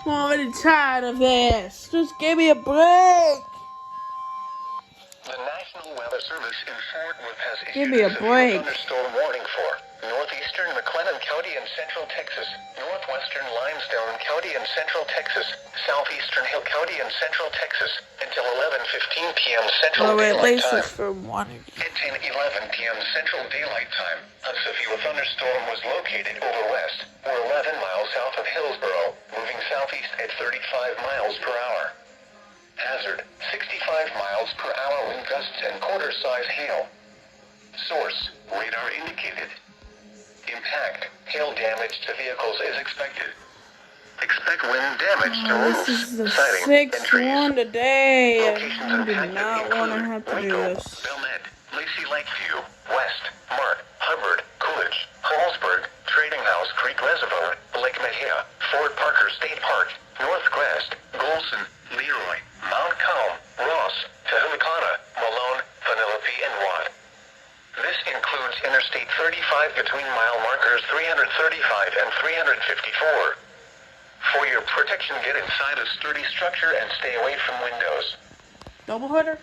I'm already tired of this. Just give me a break. The National Weather Service in Fort Worth has Give issued me a a severe break. thunderstorm warning for northeastern McLennan County and central Texas, northwestern Limestone County and central Texas, southeastern Hill County and central Texas, until 11:15 p.m. Central Daylight Time. From morning. At 10:11 p.m. Central Daylight Time, a severe thunderstorm was located over west, or 11 miles south of Hillsboro, moving southeast at 35 miles per hour. Hazard, 65 miles per hour wind gusts and quarter-size hail. Source, radar indicated. Impact, hail damage to vehicles is expected. Expect wind damage to roofs, This is the siding, sixth and trees. one today. Locations I do impacted not want to include have to do Waco, this. Belmed, Lacey Lakeview, West, Mart, Hubbard, Coolidge, Hallsburg, Trading House Creek Reservoir, Lake Mejia, Fort Parker State Park, Northwest, Golson, Leroy, Mount Calm, Ross, Tehillicana, Malone, Vanellope, and Watt. This includes Interstate 35 between mile markers 335 and 354. For your protection, get inside a sturdy structure and stay away from windows. Double header?